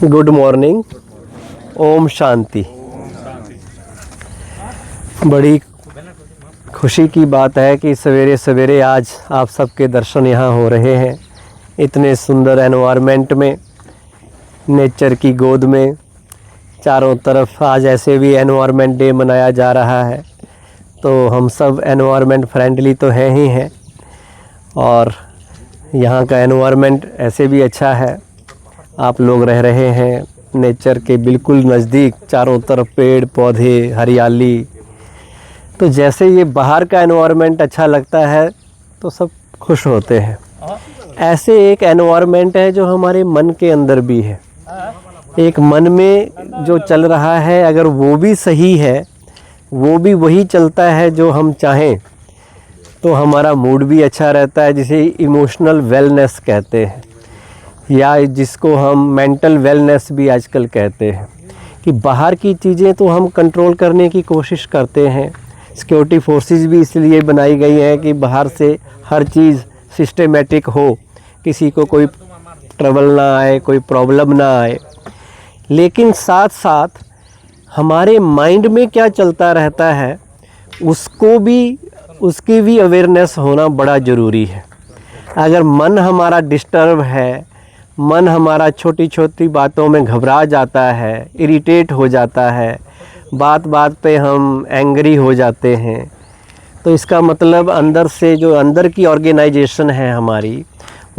Good morning. Om Shanti. बड़ी खुशी की बात है कि सवेरे सवेरे आज आप सबके दर्शन यहाँ हो रहे हैं। इतने सुंदर एनवायरनमेंट में, नेचर की गोद में, चारों तरफ आज ऐसे भी एनवायरनमेंट डे मनाया जा रहा है, तो हम सब एनवायरनमेंट फ्रेंडली तो हैं ही हैं। और यहाँ का एनवायरनमेंट ऐसे भी अच्छा है, आप लोग रह रहे हैं नेचर के बिल्कुल नज़दीक, चारों तरफ पेड़ पौधे हरियाली। तो जैसे ये बाहर का एनवायरनमेंट अच्छा लगता है तो सब खुश होते हैं। ऐसे एक एनवायरनमेंट है जो हमारे मन के अंदर भी है। एक मन में जो चल रहा है, अगर वो भी सही है, वो भी वही चलता है जो हम चाहें, तो हमारा मूड भी अच्छा रहता है, जिसे इमोशनल वेलनेस कहते हैं, या जिसको हम मेंटल वेलनेस भी आजकल कहते हैं। कि बाहर की चीज़ें तो हम कंट्रोल करने की कोशिश करते हैं। सिक्योरिटी फोर्सेस भी इसलिए बनाई गई हैं कि बाहर से हर चीज़ सिस्टमेटिक हो, किसी को कोई ट्रबल ना आए, कोई प्रॉब्लम ना आए। लेकिन साथ साथ हमारे माइंड में क्या चलता रहता है, उसकी भी अवेयरनेस होना बड़ा ज़रूरी है। अगर मन हमारा डिस्टर्ब है, मन हमारा छोटी छोटी बातों में घबरा जाता है, इरिटेट हो जाता है, बात बात पे हम एंग्री हो जाते हैं, तो इसका मतलब अंदर से जो अंदर की ऑर्गेनाइजेशन है हमारी,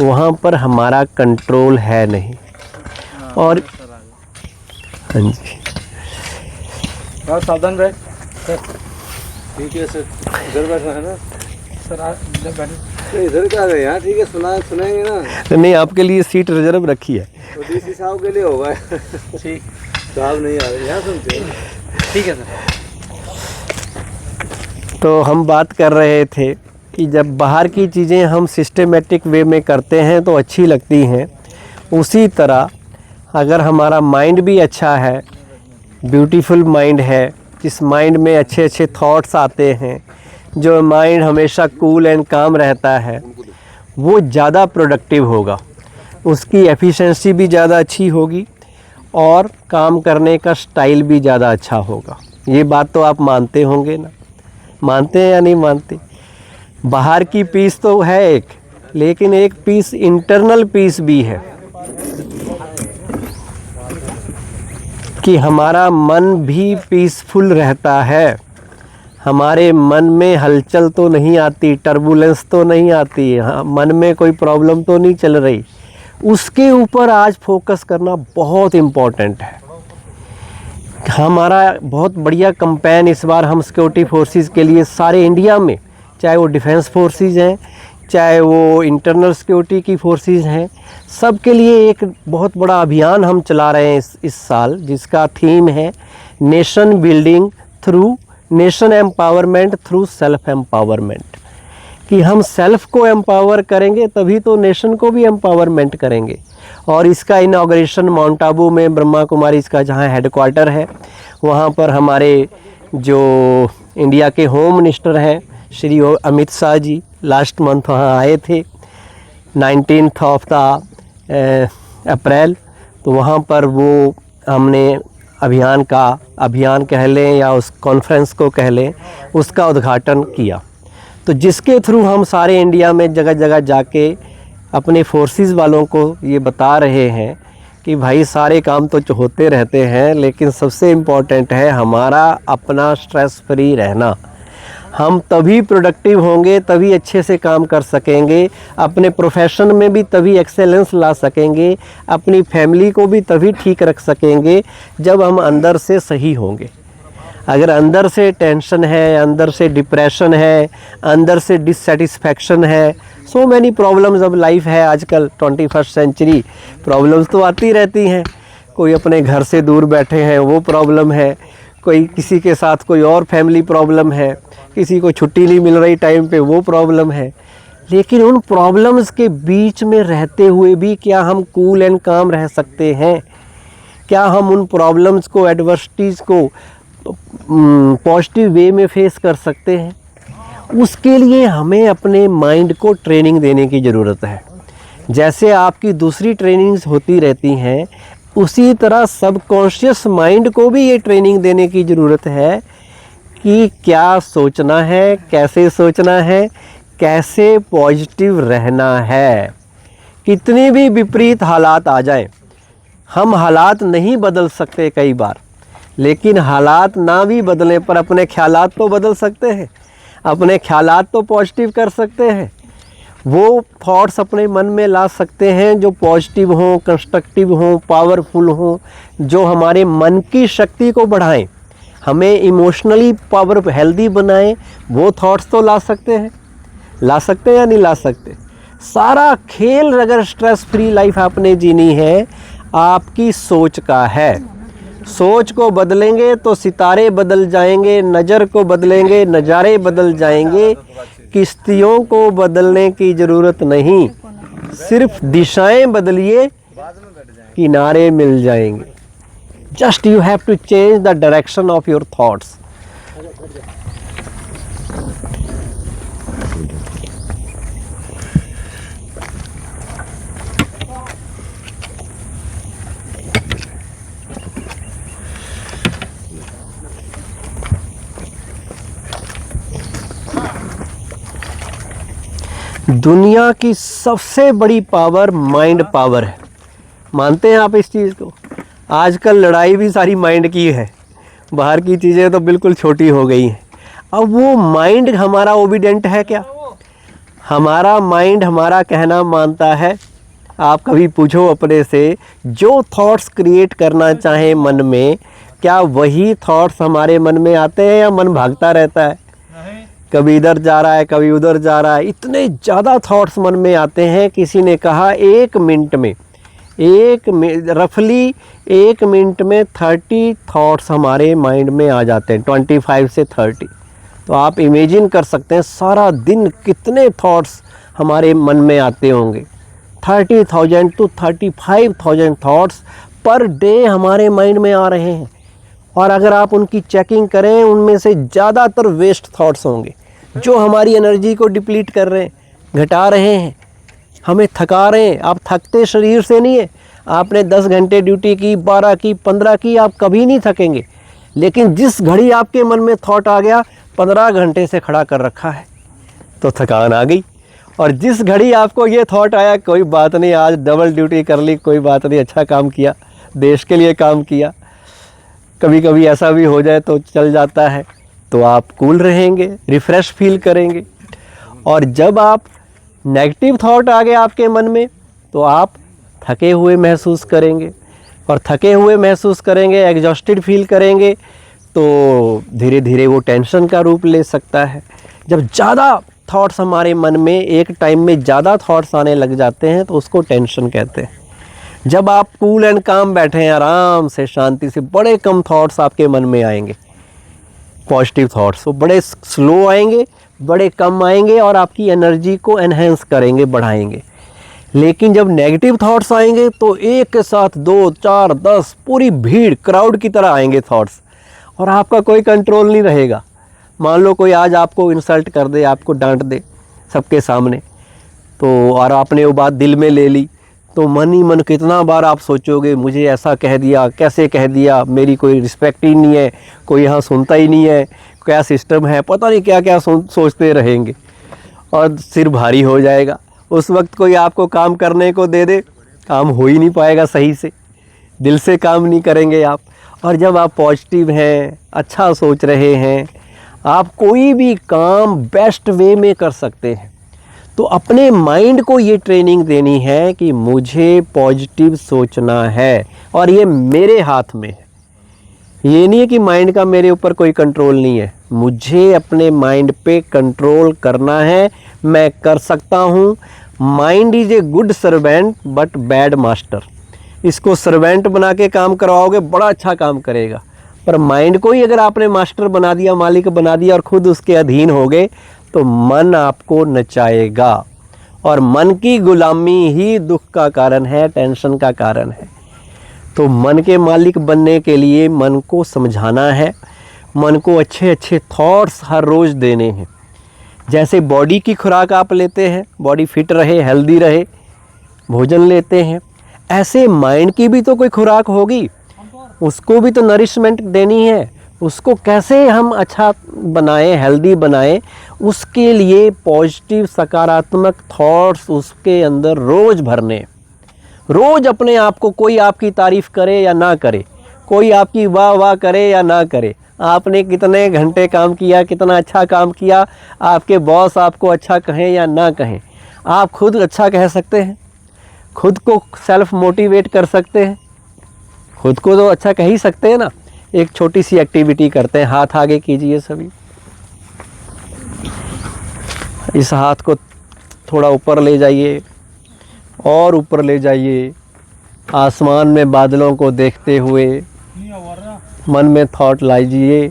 वहाँ पर हमारा कंट्रोल है नहीं। और हाँ जी, सावधान रहे सर। ठीक है सर, इधर बैठना है ना सर, इधर बैठे। इधर क्या है यहाँ? ठीक है, सुनाएंगे ना। तो नहीं, आपके लिए सीट रिजर्व रखी है। तो डीसी साहब के लिए होगा। ठीक, साहब नहीं आ रहे यहाँ, सुनते हैं। ठीक है सर। तो हम बात कर रहे थे कि जब बाहर की चीज़ें हम सिस्टमेटिक वे में करते हैं तो अच्छी लगती हैं, उसी तरह अगर हमारा माइंड भी अच्छा है, ब्यूटीफुल माइंड है, जिस माइंड में अच्छे अच्छे थॉट्स आते हैं, जो माइंड हमेशा कूल एंड काम रहता है, वो ज़्यादा प्रोडक्टिव होगा, उसकी एफिशिएंसी भी ज़्यादा अच्छी होगी और काम करने का स्टाइल भी ज़्यादा अच्छा होगा। ये बात तो आप मानते होंगे ना? मानते हैं या नहीं मानते? बाहर की पीस तो है एक, लेकिन एक पीस इंटरनल पीस भी है कि हमारा मन भी पीसफुल रहता है, हमारे मन में हलचल तो नहीं आती, टर्बुलेंस तो नहीं आती, हाँ, मन में कोई प्रॉब्लम तो नहीं चल रही। उसके ऊपर आज फोकस करना बहुत इम्पोर्टेंट है। हमारा बहुत बढ़िया कैंपेन इस बार हम सिक्योरिटी फोर्सेस के लिए सारे इंडिया में, चाहे वो डिफेंस फोर्सेस हैं, चाहे वो इंटरनल सिक्योरिटी की फोर्सेस हैं, सब के लिए एक बहुत बड़ा अभियान हम चला रहे हैं इस साल, जिसका थीम है nation building through nation empowerment through self empowerment. कि हम सेल्फ को एम्पावर करेंगे तभी तो नेशन को भी एम्पावरमेंट करेंगे। और इसका इनॉग्रेशन माउंट आबू में ब्रह्मा कुमारी इसका जहाँ हेडक्वार्टर है, वहाँ पर हमारे जो इंडिया के होम मिनिस्टर हैं श्री अमित शाह जी लास्ट मंथ वहाँ आए थे, 19 अप्रैल। तो वहाँ पर वो हमने अभियान कह लें या उस कॉन्फ्रेंस को कह लें, उसका उद्घाटन किया। तो जिसके थ्रू हम सारे इंडिया में जगह जगह जाके अपने फोर्सेस वालों को ये बता रहे हैं कि भाई सारे काम तो होते रहते हैं, लेकिन सबसे इम्पोर्टेंट है हमारा अपना स्ट्रेस फ्री रहना। हम तभी प्रोडक्टिव होंगे, तभी अच्छे से काम कर सकेंगे, अपने प्रोफेशन में भी तभी एक्सेलेंस ला सकेंगे, अपनी फैमिली को भी तभी ठीक रख सकेंगे जब हम अंदर से सही होंगे। अगर अंदर से टेंशन है, अंदर से डिप्रेशन है, अंदर से डिससेटिस्फैक्शन है, सो मैनी प्रॉब्लम्स अब लाइफ है आजकल 21st सेंचुरी, प्रॉब्लम्स तो आती रहती हैं। कोई अपने घर से दूर बैठे हैं वो प्रॉब्लम है, कोई किसी के साथ कोई और फैमिली प्रॉब्लम है, किसी को छुट्टी नहीं मिल रही टाइम पे वो प्रॉब्लम है। लेकिन उन प्रॉब्लम्स के बीच में रहते हुए भी क्या हम कूल एंड काम रह सकते हैं? क्या हम उन प्रॉब्लम्स को, एडवर्सिटीज़ को पॉजिटिव वे में फेस कर सकते हैं? उसके लिए हमें अपने माइंड को ट्रेनिंग देने की ज़रूरत है। जैसे आपकी दूसरी ट्रेनिंग्स होती रहती हैं, उसी तरह सबकॉन्शियस माइंड को भी ये ट्रेनिंग देने की ज़रूरत है कि क्या सोचना है, कैसे सोचना है, कैसे पॉजिटिव रहना है। कितने भी विपरीत हालात आ जाएं, हम हालात नहीं बदल सकते कई बार, लेकिन हालात ना भी बदलें पर अपने ख्यालात तो बदल सकते हैं, अपने ख्यालात तो पॉजिटिव कर सकते हैं। वो थॉट्स अपने मन में ला सकते हैं जो पॉजिटिव हों, कंस्ट्रक्टिव हों, पावरफुल हों, जो हमारे मन की शक्ति को बढ़ाएं, हमें इमोशनली पावर हेल्दी बनाएं। वो थॉट्स तो ला सकते हैं, ला सकते हैं या नहीं ला सकते। सारा खेल अगर स्ट्रेस फ्री लाइफ आपने जीनी है, आपकी सोच का है। सोच को बदलेंगे तो सितारे बदल जाएंगे, नज़र को बदलेंगे नज़ारे बदल जाएंगे। किश्तियों को बदलने की ज़रूरत नहीं, सिर्फ दिशाएं बदलिए, किनारे मिल जाएंगे। Just you have to change the direction of your thoughts. दुनिया की सबसे बड़ी पावर माइंड पावर है। मानते हैं आप इस चीज़ को? आजकल लड़ाई भी सारी माइंड की है, बाहर की चीज़ें तो बिल्कुल छोटी हो गई हैं। अब वो माइंड हमारा ओबीडेंट है क्या? हमारा माइंड हमारा कहना मानता है? आप कभी पूछो अपने से, जो थॉट्स क्रिएट करना चाहें मन में, क्या वही थॉट्स हमारे मन में आते हैं या मन भागता रहता है? कभी इधर जा रहा है, कभी उधर जा रहा है। इतने ज़्यादा थॉट्स मन में आते हैं। किसी ने कहा 1 मिनट में, रफली 1 मिनट में 30 थॉट्स हमारे माइंड में आ जाते हैं, 25 से 30। तो आप इमेजिन कर सकते हैं सारा दिन कितने थॉट्स हमारे मन में आते होंगे। 30,000 to 35,000 थॉट्स पर डे हमारे माइंड में आ रहे हैं। और अगर आप उनकी चेकिंग करें, उनमें से ज़्यादातर वेस्ट थॉट्स होंगे जो हमारी एनर्जी को डिप्लीट कर रहे हैं, घटा रहे हैं, हमें थका रहे हैं। आप थकते शरीर से नहीं है। आपने 10 घंटे ड्यूटी की, 12 की, 15 की, आप कभी नहीं थकेंगे। लेकिन जिस घड़ी आपके मन में थॉट आ गया, 15 घंटे से खड़ा कर रखा है, तो थकान आ गई। और जिस घड़ी आपको ये थॉट आया, कोई बात नहीं, आज डबल ड्यूटी कर ली, कोई बात नहीं, अच्छा काम किया, देश के लिए काम किया, कभी कभी ऐसा भी हो जाए तो चल जाता है, तो आप कूल रहेंगे, रिफ़्रेश फील करेंगे। और जब आप नेगेटिव थॉट आ गए आपके मन में, तो आप थके हुए महसूस करेंगे, और थके हुए महसूस करेंगे, एग्जॉस्टेड फील करेंगे, तो धीरे धीरे वो टेंशन का रूप ले सकता है। जब ज़्यादा थॉट्स हमारे मन में एक टाइम में ज़्यादा थॉट्स आने लग जाते हैं, तो उसको टेंशन कहते हैं। जब आप कूल एंड काम बैठे हैं, आराम से, शांति से, बड़े कम थॉट्स आपके मन में आएंगे, पॉजिटिव थॉट्स, वो बड़े स्लो आएंगे, बड़े कम आएंगे, और आपकी एनर्जी को एनहेंस करेंगे, बढ़ाएंगे। लेकिन जब नेगेटिव थॉट्स आएंगे, तो एक के साथ 2, 4, 10 पूरी भीड़, क्राउड की तरह आएंगे थॉट्स, और आपका कोई कंट्रोल नहीं रहेगा। मान लो कोई आज आपको इंसल्ट कर दे, आपको डांट दे सबके सामने, तो और आपने वो बात दिल में ले ली, तो मन ही मन कितना बार आप सोचोगे, मुझे ऐसा कह दिया, कैसे कह दिया, मेरी कोई रिस्पेक्ट ही नहीं है, कोई यहाँ सुनता ही नहीं है, क्या सिस्टम है, पता नहीं क्या क्या सोचते रहेंगे, और सिर भारी हो जाएगा। उस वक्त कोई आपको काम करने को दे दे, काम हो ही नहीं पाएगा सही से, दिल से काम नहीं करेंगे आप। और जब आप पॉजिटिव हैं, अच्छा सोच रहे हैं, आप कोई भी काम बेस्ट वे में कर सकते हैं। तो अपने माइंड को ये ट्रेनिंग देनी है कि मुझे पॉजिटिव सोचना है, और ये मेरे हाथ में है। ये नहीं है कि माइंड का मेरे ऊपर कोई कंट्रोल नहीं है, मुझे अपने माइंड पे कंट्रोल करना है, मैं कर सकता हूँ। Mind is a good servant but bad master. इसको सर्वेंट बना के काम करवाओगे, बड़ा अच्छा काम करेगा, पर माइंड को ही अगर आपने मास्टर बना दिया, मालिक बना दिया, और ख़ुद उसके अधीन हो गए, तो मन आपको नचाएगा, और मन की गुलामी ही दुख का कारण है, टेंशन का कारण है। तो मन के मालिक बनने के लिए मन को समझाना है, मन को अच्छे अच्छे थॉट्स हर रोज़ देने हैं। जैसे बॉडी की खुराक आप लेते हैं, बॉडी फिट रहे, हेल्दी रहे, भोजन लेते हैं, ऐसे माइंड की भी तो कोई खुराक होगी, उसको भी तो नरिशमेंट देनी है। उसको कैसे हम अच्छा बनाएं, हेल्दी बनाएं, उसके लिए पॉजिटिव सकारात्मक थॉट्स उसके अंदर रोज़ भरने। रोज़ अपने आप को, कोई आपकी तारीफ़ करे या ना करे, कोई आपकी वाह वाह करे या ना करे, आपने कितने घंटे काम किया, कितना अच्छा काम किया, आपके बॉस आपको अच्छा कहें या ना कहें, आप खुद अच्छा कह सकते हैं, खुद को सेल्फ मोटिवेट कर सकते हैं, खुद को तो अच्छा कह ही सकते हैं ना। एक छोटी सी एक्टिविटी करते हैं, हाथ आगे कीजिए सभी। इस हाथ को थोड़ा ऊपर ले जाइए और ऊपर ले जाइए, आसमान में बादलों को देखते हुए मन में थॉट लाइए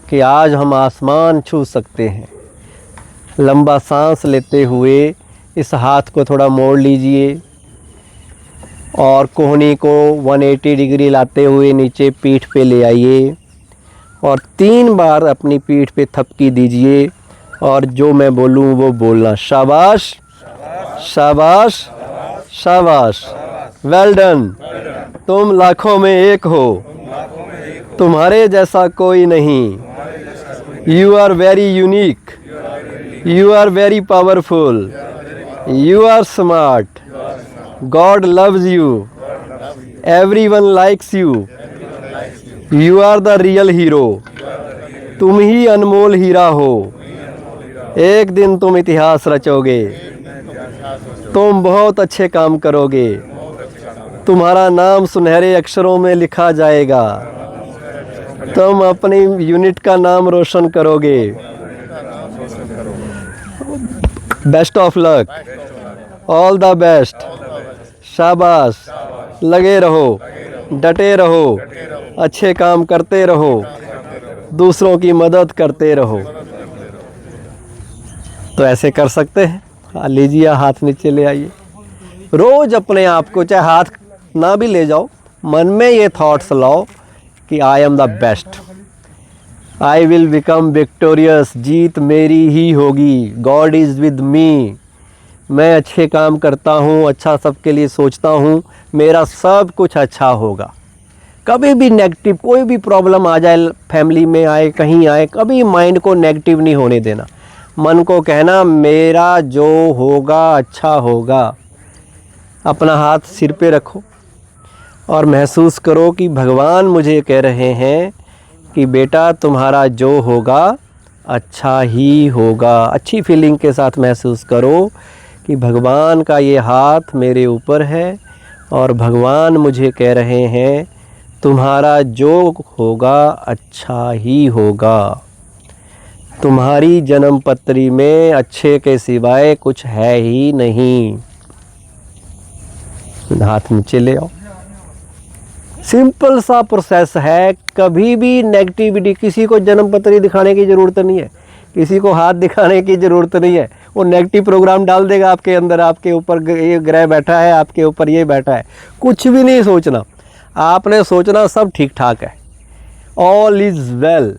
कि आज हम आसमान छू सकते हैं। लंबा सांस लेते हुए इस हाथ को थोड़ा मोड़ लीजिए और कोहनी को 180 डिग्री लाते हुए नीचे पीठ पे ले आइए और 3 बार अपनी पीठ पे थपकी दीजिए और जो मैं बोलूँ वो बोलना। शाबाश, शाबाश, शाबाश, वेल डन। तुम लाखों में एक हो, तुम्हारे जैसा कोई नहीं। You are very unique, you are very powerful, you are smart, God loves you, everyone likes you, you are the real hero, तुम ही अनमोल हीरा हो, एक दिन तुम इतिहास रचोगे, तुम बहुत अच्छे काम करोगे, तुम्हारा नाम सुनहरे अक्षरों में लिखा जाएगा, तुम अपनी यूनिट का नाम रोशन करोगे। Best of luck, all the best, शाबाश, लगे रहो, डटे रहो, अच्छे काम करते रहो, दूसरों की मदद करते रहो। तो ऐसे कर सकते हैं। लीजिए हाथ नीचे ले आइए। रोज़ अपने आप को, चाहे हाथ ना भी ले जाओ, मन में ये थॉट्स लाओ कि I am the best, I will become victorious, जीत मेरी ही होगी, गॉड इज़ विद मी, मैं अच्छे काम करता हूँ, अच्छा सबके लिए सोचता हूँ, मेरा सब कुछ अच्छा होगा। कभी भी नेगेटिव कोई भी प्रॉब्लम आ जाए, फैमिली में आए, कहीं आए, कभी माइंड को नेगेटिव नहीं होने देना। मन को कहना मेरा जो होगा अच्छा होगा। अपना हाथ सिर पे रखो और महसूस करो कि भगवान मुझे कह रहे हैं कि बेटा तुम्हारा जो होगा अच्छा ही होगा। अच्छी फीलिंग के साथ महसूस करो कि भगवान का ये हाथ मेरे ऊपर है और भगवान मुझे कह रहे हैं तुम्हारा जो होगा अच्छा ही होगा। तुम्हारी जन्म पत्री में अच्छे के सिवाय कुछ है ही नहीं। हाथ नीचे ले आओ। सिंपल सा प्रोसेस है। कभी भी नेगेटिविटी, किसी को जन्म पत्री दिखाने की ज़रूरत नहीं है, किसी को हाथ दिखाने की ज़रूरत नहीं है। वो नेगेटिव प्रोग्राम डाल देगा आपके अंदर, आपके ऊपर ये ग्रह बैठा है, आपके ऊपर ये बैठा है। कुछ भी नहीं सोचना, आपने सोचना सब ठीक ठाक है, ऑल इज़ वेल।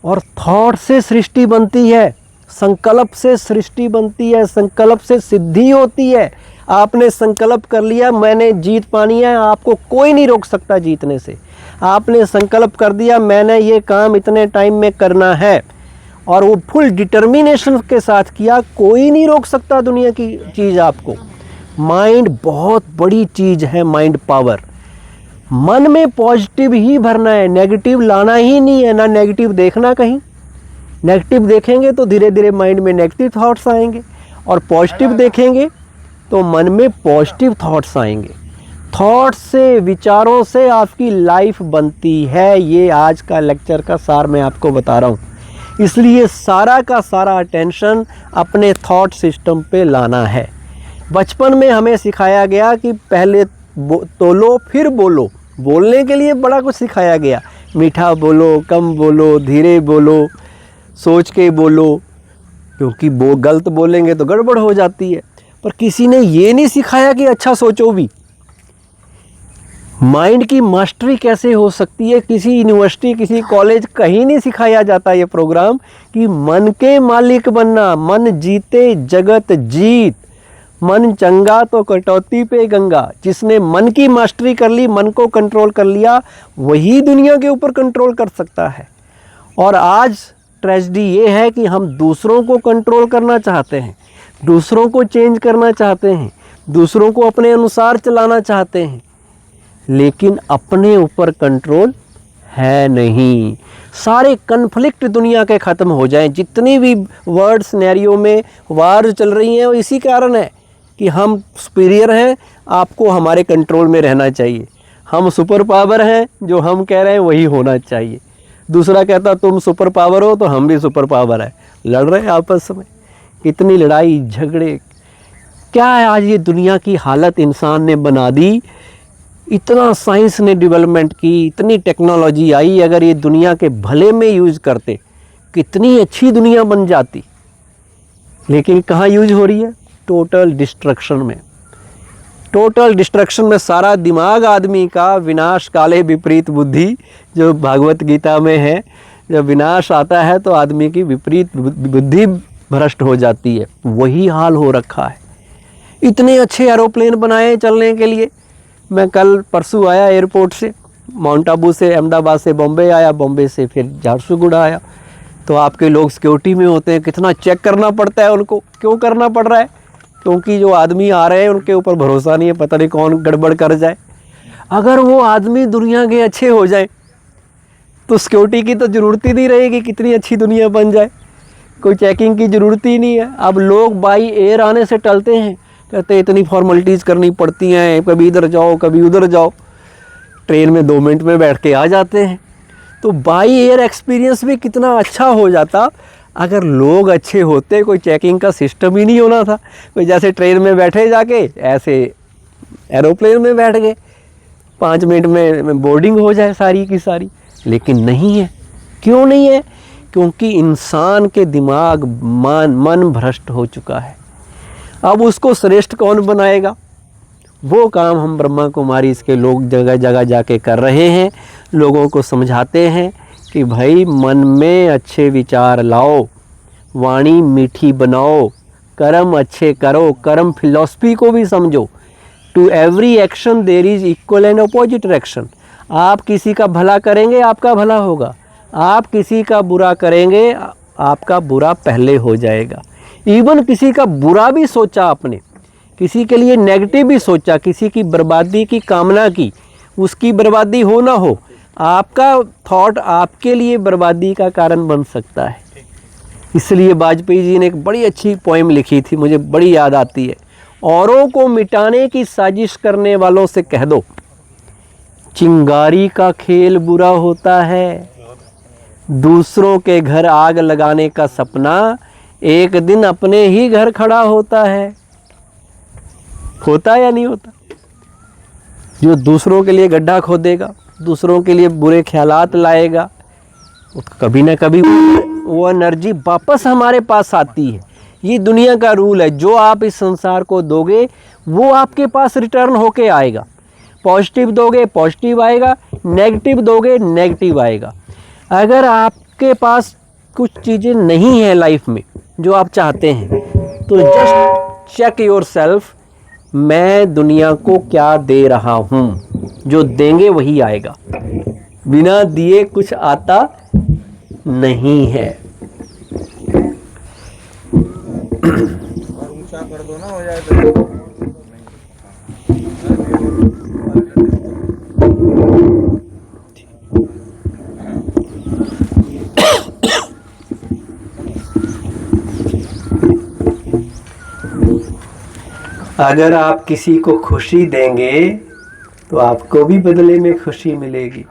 और थॉट से सृष्टि बनती है, संकल्प से सृष्टि बनती है, संकल्प से सिद्धि होती है। आपने संकल्प कर लिया मैंने जीत पानी है, आपको कोई नहीं रोक सकता जीतने से। आपने संकल्प कर दिया मैंने ये काम इतने टाइम में करना है और वो फुल डिटर्मिनेशन के साथ किया, कोई नहीं रोक सकता दुनिया की चीज़ आपको। माइंड बहुत बड़ी चीज़ है, माइंड पावर। मन में पॉजिटिव ही भरना है, नेगेटिव लाना ही नहीं है। ना नेगेटिव देखना कहीं, नेगेटिव देखेंगे तो धीरे धीरे माइंड में नेगेटिव थॉट्स आएंगे और पॉजिटिव देखेंगे तो मन में पॉजिटिव थॉट्स आएंगे। थॉट्स से, विचारों से आपकी लाइफ बनती है। ये आज का लेक्चर का सार मैं आपको बता रहा हूँ। इसलिए सारा का सारा अटेंशन अपने थॉट सिस्टम पे लाना है। बचपन में हमें सिखाया गया कि पहले तोलो फिर बोलो। बोलने के लिए बड़ा कुछ सिखाया गया, मीठा बोलो, कम बोलो, धीरे बोलो, सोच के बोलो, क्योंकि वो गलत बोलेंगे तो गड़बड़ हो जाती है। पर किसी ने ये नहीं सिखाया कि अच्छा सोचो भी। माइंड की मास्टरी कैसे हो सकती है, किसी यूनिवर्सिटी, किसी कॉलेज, कहीं नहीं सिखाया जाता ये प्रोग्राम कि मन के मालिक बनना। मन जीते जगत जीत, मन चंगा तो कटौती पे गंगा। जिसने मन की मास्टरी कर ली, मन को कंट्रोल कर लिया, वही दुनिया के ऊपर कंट्रोल कर सकता है। और आज ट्रेजेडी ये है कि हम दूसरों को कंट्रोल करना चाहते हैं, दूसरों को चेंज करना चाहते हैं, दूसरों को अपने अनुसार चलाना चाहते हैं, लेकिन अपने ऊपर कंट्रोल है नहीं। सारे कन्फ्लिक्ट दुनिया के ख़त्म हो जाएं। जितनी भी वर्ल्ड सिनेरियो में वार चल रही हैं वो इसी कारण है कि हम सुपीरियर हैं, आपको हमारे कंट्रोल में रहना चाहिए। हम सुपर पावर हैं, जो हम कह रहे हैं वही होना चाहिए। दूसरा कहता तुम सुपर पावर हो तो हम भी सुपर पावर है, लड़ रहे हैं आपस में। इतनी लड़ाई झगड़े, क्या है आज ये दुनिया की हालत इंसान ने बना दी। इतना साइंस ने डेवलपमेंट की, इतनी टेक्नोलॉजी आई, अगर ये दुनिया के भले में यूज़ करते कितनी अच्छी दुनिया बन जाती। लेकिन कहाँ यूज हो रही है? टोटल डिस्ट्रक्शन में। टोटल डिस्ट्रक्शन में सारा दिमाग आदमी का विनाश काले विपरीत बुद्धि, जो भागवत गीता में है, जब विनाश आता है तो आदमी की विपरीत बुद्धि भ्रष्ट हो जाती है। वही हाल हो रखा है। इतने अच्छे एरोप्लेन बनाए चलने के लिए। मैं कल परसों आया एयरपोर्ट से, माउंट आबू से, अहमदाबाद से बॉम्बे आया, बॉम्बे से फिर झारसुगुड़ा आया। तो आपके लोग सिक्योरिटी में होते हैं, कितना चेक करना पड़ता है उनको। क्यों करना पड़ रहा है? क्योंकि जो आदमी आ रहे हैं उनके ऊपर भरोसा नहीं है, पता नहीं कौन गड़बड़ कर जाए। अगर वो आदमी दुनिया के अच्छे हो जाए तो सिक्योरिटी की तो ज़रूरत ही नहीं रहेगी, कितनी अच्छी दुनिया बन जाए, कोई चेकिंग की ज़रूरत ही नहीं है। अब लोग बाई एयर आने से टलते हैं, कहते इतनी फॉर्मेलिटीज़ करनी पड़ती हैं, कभी इधर जाओ कभी उधर जाओ। ट्रेन में 2 मिनट में बैठ के आ जाते हैं। तो बाई एयर एक्सपीरियंस भी कितना अच्छा हो जाता अगर लोग अच्छे होते। कोई चेकिंग का सिस्टम ही नहीं होना था। कोई जैसे ट्रेन में बैठे जाके ऐसे एरोप्लेन में बैठ गए, 5 मिनट में बोर्डिंग हो जाए सारी की सारी। लेकिन नहीं है। क्यों नहीं है? क्योंकि इंसान के दिमाग मन भ्रष्ट हो चुका है। अब उसको श्रेष्ठ कौन बनाएगा? वो काम हम ब्रह्मा कुमारी इसके लोग जगह जगह जाके कर रहे हैं। लोगों को समझाते हैं कि भाई मन में अच्छे विचार लाओ, वाणी मीठी बनाओ, कर्म अच्छे करो, कर्म फिलॉसफी को भी समझो। To every action there is equal and opposite reaction. आप किसी का भला करेंगे आपका भला होगा, आप किसी का बुरा करेंगे आपका बुरा पहले हो जाएगा। इवन किसी का बुरा भी सोचा आपने, किसी के लिए नेगेटिव भी सोचा, किसी की बर्बादी की कामना की, उसकी बर्बादी हो ना हो, आपका थॉट आपके लिए बर्बादी का कारण बन सकता है। इसलिए वाजपेयी जी ने एक बड़ी अच्छी पोएम लिखी थी, मुझे बड़ी याद आती है। औरों को मिटाने की साजिश करने वालों से कह दो, चिंगारी का खेल बुरा होता है। दूसरों के घर आग लगाने का सपना एक दिन अपने ही घर खड़ा होता है। होता या नहीं होता? जो दूसरों के लिए गड्ढा खोदेगा, दूसरों के लिए बुरे ख्यालात लाएगा, कभी ना कभी वो एनर्जी वापस हमारे पास आती है। ये दुनिया का रूल है। जो आप इस संसार को दोगे वो आपके पास रिटर्न होके आएगा। पॉजिटिव दोगे पॉजिटिव आएगा, नेगेटिव दोगे नेगेटिव आएगा। अगर आपके पास कुछ चीज़ें नहीं हैं लाइफ में जो आप चाहते हैं, तो जस्ट चेक योर सेल्फ, मैं दुनिया को क्या दे रहा हूँ। जो देंगे वही आएगा, बिना दिए कुछ आता नहीं है। ऊंचा कर दो ना, हो जाए तो। अगर आप किसी को खुशी देंगे तो आपको भी बदले में खुशी मिलेगी।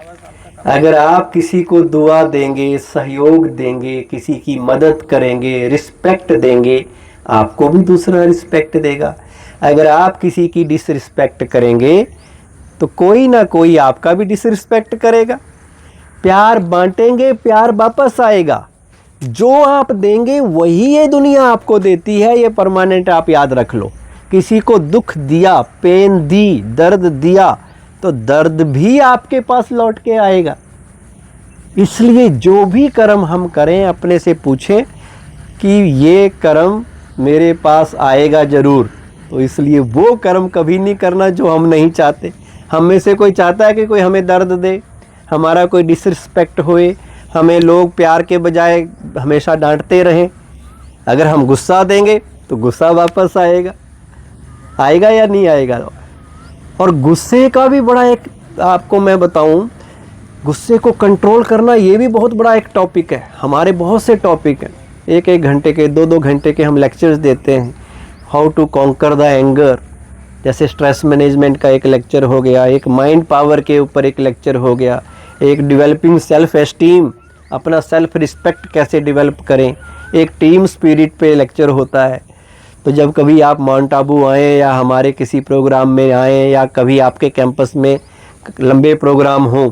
अगर आप किसी को दुआ देंगे, सहयोग देंगे, किसी की मदद करेंगे, रिस्पेक्ट देंगे, आपको भी दूसरा रिस्पेक्ट देगा। अगर आप किसी की डिसरिस्पेक्ट करेंगे तो कोई ना कोई आपका भी डिसरिस्पेक्ट करेगा। प्यार बांटेंगे, प्यार वापस आएगा। जो आप देंगे वही ये दुनिया आपको देती है। ये परमानेंट आप याद रख लो। किसी को दुख दिया, पेन दी, दर्द दिया, तो दर्द भी आपके पास लौट के आएगा। इसलिए जो भी कर्म हम करें अपने से पूछें कि ये कर्म मेरे पास आएगा ज़रूर। तो इसलिए वो कर्म कभी नहीं करना जो हम नहीं चाहते। हम में से कोई चाहता है कि कोई हमें दर्द दे, हमारा कोई डिसरिस्पेक्ट होए, हमें लोग प्यार के बजाय हमेशा डांटते रहें? अगर हम गुस्सा देंगे तो गुस्सा वापस आएगा, आएगा या नहीं आएगा? और गुस्से का भी बड़ा एक, आपको मैं बताऊं, गुस्से को कंट्रोल करना ये भी बहुत बड़ा एक टॉपिक है। हमारे बहुत से टॉपिक हैं, एक एक घंटे के, दो दो घंटे के हम लेक्चर्स देते हैं। How to conquer the anger, जैसे स्ट्रेस मैनेजमेंट का एक लेक्चर हो गया, एक माइंड पावर के ऊपर एक लेक्चर हो गया, एक डेवलपिंग सेल्फ एस्टीम, अपना सेल्फ रिस्पेक्ट कैसे डेवलप करें, एक टीम स्पिरिट पे लेक्चर होता है। तो जब कभी आप माउंट आबू आएँ या हमारे किसी प्रोग्राम में आएँ या कभी आपके कैंपस में लंबे प्रोग्राम हों,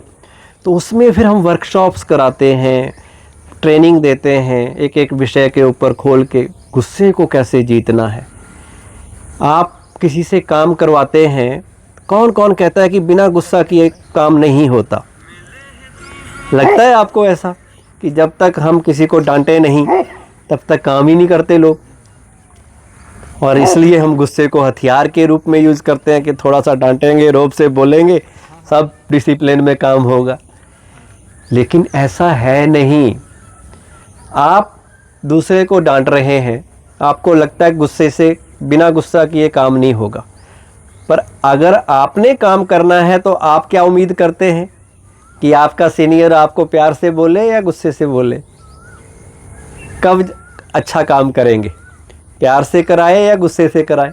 तो उसमें फिर हम वर्कशॉप्स कराते हैं, ट्रेनिंग देते हैं, एक एक विषय के ऊपर खोल के गुस्से को कैसे जीतना है। आप किसी से काम करवाते हैं, कौन कौन कहता है कि बिना गुस्सा किए काम नहीं होता? लगता है आपको ऐसा कि जब तक हम किसी को डांटे नहीं तब तक काम ही नहीं करते लोग? और इसलिए हम गुस्से को हथियार के रूप में यूज़ करते हैं कि थोड़ा सा डांटेंगे, रौब से बोलेंगे, सब डिसिप्लिन में काम होगा। लेकिन ऐसा है नहीं। आप दूसरे को डांट रहे हैं, आपको लगता है गुस्से से, बिना गुस्सा किए काम नहीं होगा, पर अगर आपने काम करना है तो आप क्या उम्मीद करते हैं कि आपका सीनियर आपको प्यार से बोले या गुस्से से बोले? कब अच्छा काम करेंगे? प्यार से कराए या गुस्से से कराए?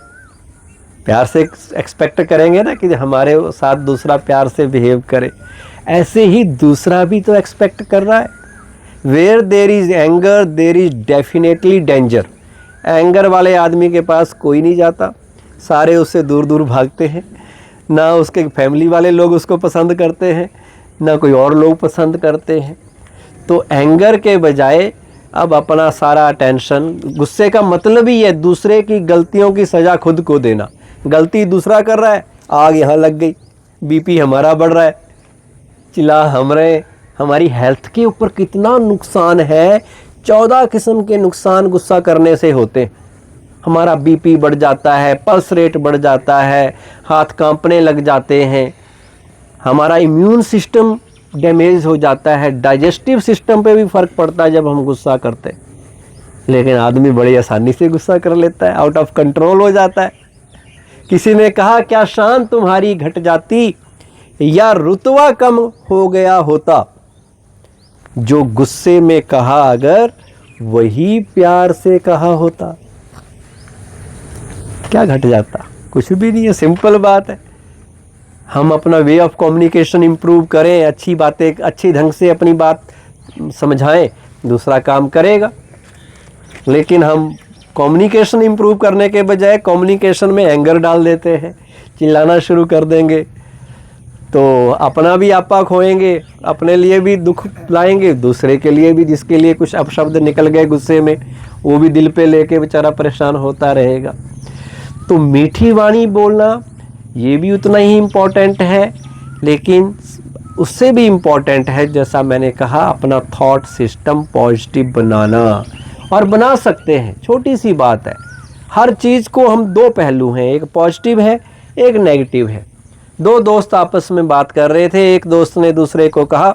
प्यार से एक्सपेक्ट करेंगे ना कि हमारे साथ दूसरा प्यार से बिहेव करे। ऐसे ही दूसरा भी तो एक्सपेक्ट कर रहा है। Where there is anger there is definitely danger. Anger वाले आदमी के पास कोई नहीं जाता, सारे उससे दूर दूर भागते हैं। ना उसके फैमिली वाले लोग उसको पसंद करते हैं, ना कोई और लोग पसंद करते हैं। तो एंगर के बजाय अब अपना सारा अटेंशन, गुस्से का मतलब ही है दूसरे की गलतियों की सज़ा खुद को देना। गलती दूसरा कर रहा है, आग यहाँ लग गई, बीपी हमारा बढ़ रहा है, चिल्ला हम रहे। हमारी हेल्थ के ऊपर कितना नुकसान है, 14 किस्म के नुकसान गुस्सा करने से होते हैं। हमारा बीपी बढ़ जाता है, पल्स रेट बढ़ जाता है, हाथ कांपने लग जाते हैं, हमारा इम्यून सिस्टम डैमेज हो जाता है, डाइजेस्टिव सिस्टम पे भी फ़र्क पड़ता है जब हम गुस्सा करते हैं। लेकिन आदमी बड़ी आसानी से गुस्सा कर लेता है, आउट ऑफ कंट्रोल हो जाता है। किसी ने कहा, क्या शान तुम्हारी घट जाती या रुतबा कम हो गया होता? जो गुस्से में कहा अगर वही प्यार से कहा होता, क्या घट जाता? कुछ भी नहीं है, सिंपल बात है। हम अपना वे ऑफ कम्युनिकेशन इम्प्रूव करें, अच्छी बातें अच्छी ढंग से अपनी बात समझाएं, दूसरा काम करेगा। लेकिन हम कम्युनिकेशन इम्प्रूव करने के बजाय कम्युनिकेशन में एंगर डाल देते हैं, चिल्लाना शुरू कर देंगे, तो अपना भी आपा खोएंगे, अपने लिए भी दुख लाएंगे, दूसरे के लिए भी, जिसके लिए कुछ अपशब्द निकल गए गुस्से में, वो भी दिल पे लेके बेचारा परेशान होता रहेगा। तो मीठी वाणी बोलना ये भी उतना ही इम्पोर्टेंट है, लेकिन उससे भी इम्पोर्टेंट है, जैसा मैंने कहा, अपना थॉट सिस्टम पॉजिटिव बनाना। और बना सकते हैं, छोटी सी बात है। हर चीज़ को हम दो पहलू हैं, एक पॉजिटिव है, एक नेगेटिव है। दो दोस्त आपस में बात कर रहे थे, एक दोस्त ने दूसरे को कहा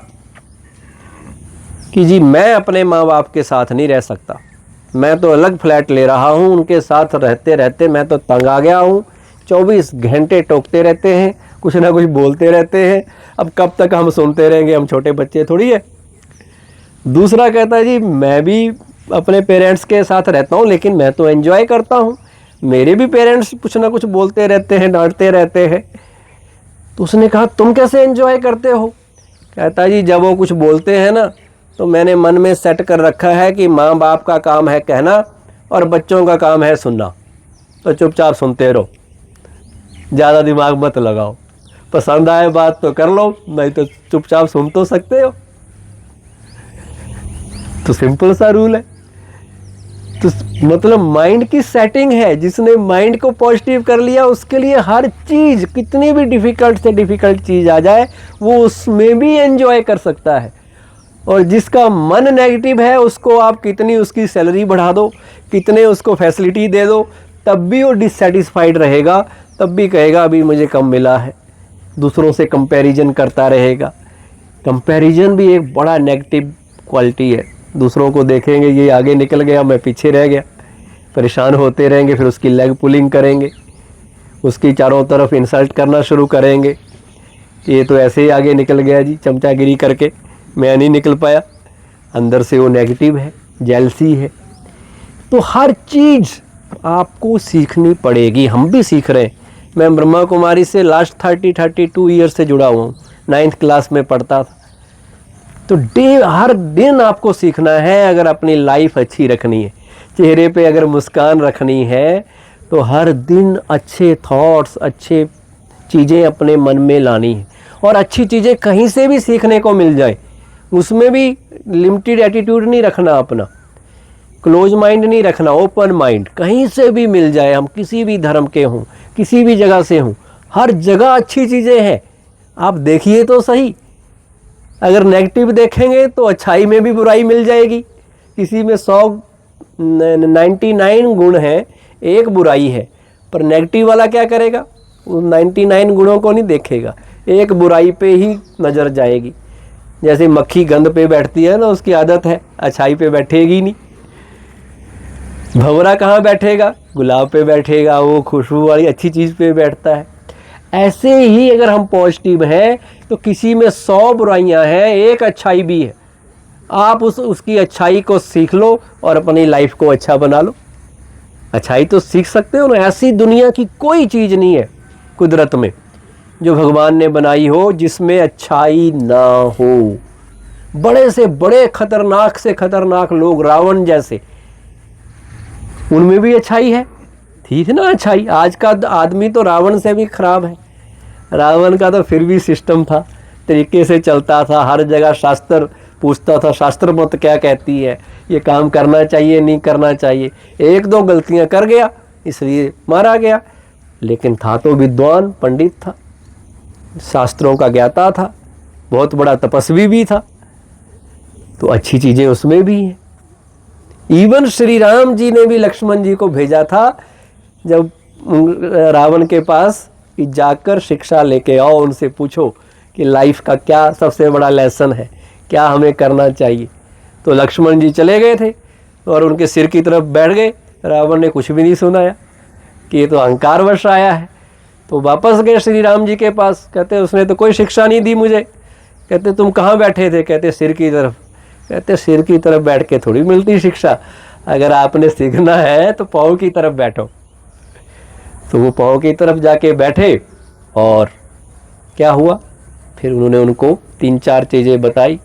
कि जी मैं अपने माँ बाप के साथ नहीं रह सकता, मैं तो अलग फ्लैट ले रहा हूँ, उनके साथ रहते रहते मैं तो तंग आ गया हूँ, 24 घंटे टोकते रहते हैं, कुछ ना कुछ बोलते रहते हैं, अब कब तक हम सुनते रहेंगे, हम छोटे बच्चे थोड़ी है। दूसरा कहता है जी मैं भी अपने पेरेंट्स के साथ रहता हूँ, लेकिन मैं तो एंजॉय करता हूँ, मेरे भी पेरेंट्स कुछ ना कुछ बोलते रहते हैं, डांटते रहते हैं। तो उसने कहा तुम कैसे एंजॉय करते हो? कहता जी जब वो कुछ बोलते हैं ना, तो मैंने मन में सेट कर रखा है कि माँ बाप का काम है कहना और बच्चों का काम है सुनना, तो चुपचाप सुनते रहो, ज़्यादा दिमाग मत लगाओ, पसंद आए बात तो कर लो, नहीं तो चुपचाप सुन तो सकते हो। तो सिंपल सा रूल है। तो मतलब माइंड की सेटिंग है, जिसने माइंड को पॉजिटिव कर लिया उसके लिए हर चीज़, कितनी भी डिफ़िकल्ट से डिफ़िकल्ट चीज़ आ जाए वो उसमें भी एंजॉय कर सकता है। और जिसका मन नेगेटिव है उसको आप कितनी उसकी सैलरी बढ़ा दो, कितने उसको फैसिलिटी दे दो, तब भी वो डिससेटिस्फाइड रहेगा, तब भी कहेगा अभी मुझे कम मिला है, दूसरों से कंपैरिजन करता रहेगा। कंपैरिजन भी एक बड़ा नेगेटिव क्वालिटी है। दूसरों को देखेंगे ये आगे निकल गया, मैं पीछे रह गया, परेशान होते रहेंगे, फिर उसकी लेग पुलिंग करेंगे, उसकी चारों तरफ इंसल्ट करना शुरू करेंगे, ये तो ऐसे ही आगे निकल गया जी चमचागिरी करके, मैं नहीं निकल पाया। अंदर से वो नेगेटिव है, जेलसी है। तो हर चीज़ आपको सीखनी पड़ेगी। हम भी सीख रहे हैं। मैं ब्रह्मा कुमारी से लास्ट 32 ईयर से जुड़ा हुआ हूँ, 9th क्लास में पढ़ता था। तो हर दिन आपको सीखना है। अगर अपनी लाइफ अच्छी रखनी है, चेहरे पे अगर मुस्कान रखनी है, तो हर दिन अच्छे थॉट्स, अच्छे चीज़ें अपने मन में लानी है। और अच्छी चीज़ें कहीं से भी सीखने को मिल जाए, उसमें भी लिमिटेड एटीट्यूड नहीं रखना, अपना क्लोज माइंड नहीं रखना, ओपन माइंड। कहीं से भी मिल जाए, हम किसी भी धर्म के हों, किसी भी जगह से हों, हर जगह अच्छी चीज़ें हैं। आप देखिए तो सही। अगर नेगेटिव देखेंगे तो अच्छाई में भी बुराई मिल जाएगी। किसी में 99 गुण हैं, एक बुराई है, पर नेगेटिव वाला क्या करेगा? उस 99 गुणों को नहीं देखेगा, एक बुराई पे ही नज़र जाएगी। जैसे मक्खी गंद पे बैठती है ना, उसकी आदत है, अच्छाई पे बैठेगी नहीं। भंवरा कहाँ बैठेगा? गुलाब पे बैठेगा, वो खुशबू वाली अच्छी चीज़ पे बैठता है। ऐसे ही अगर हम पॉजिटिव हैं तो किसी में 100 बुराइयां हैं, एक अच्छाई भी है। आप उसकी अच्छाई को सीख लो और अपनी लाइफ को अच्छा बना लो। अच्छाई तो सीख सकते हो ना। ऐसी दुनिया की कोई चीज़ नहीं है कुदरत में जो भगवान ने बनाई हो जिसमें अच्छाई ना हो। बड़े से बड़े खतरनाक से खतरनाक लोग, रावण जैसे, उनमें भी अच्छाई है, थी ना अच्छाई। आज का आदमी तो रावण से भी खराब है। रावण का तो फिर भी सिस्टम था, तरीके से चलता था, हर जगह शास्त्र पूछता था, शास्त्र मत क्या कहती है, ये काम करना चाहिए नहीं करना चाहिए। एक दो गलतियां कर गया इसलिए मारा गया, लेकिन था तो विद्वान पंडित था, शास्त्रों का ज्ञाता था, बहुत बड़ा तपस्वी भी था। तो अच्छी चीज़ें उसमें भी हैं। इवन श्री राम जी ने भी लक्ष्मण जी को भेजा था जब रावण के पास कि जाकर शिक्षा लेके आओ, उनसे पूछो कि लाइफ का क्या सबसे बड़ा लेसन है, क्या हमें करना चाहिए। तो लक्ष्मण जी चले गए थे और उनके सिर की तरफ बैठ गए। रावण ने कुछ भी नहीं सुनाया कि ये तो अहंकारवश आया है। तो वापस गए श्री राम जी के पास, कहते उसने तो कोई शिक्षा नहीं दी मुझे। कहते तुम कहाँ बैठे थे? कहते सिर की तरफ। कहते सिर की तरफ बैठ के थोड़ी मिलती शिक्षा, अगर आपने सीखना है तो पाँव की तरफ बैठो। तो वो पाँव की तरफ जाके बैठे और क्या हुआ? फिर उन्होंने उनको 3-4 चीज़ें बताई।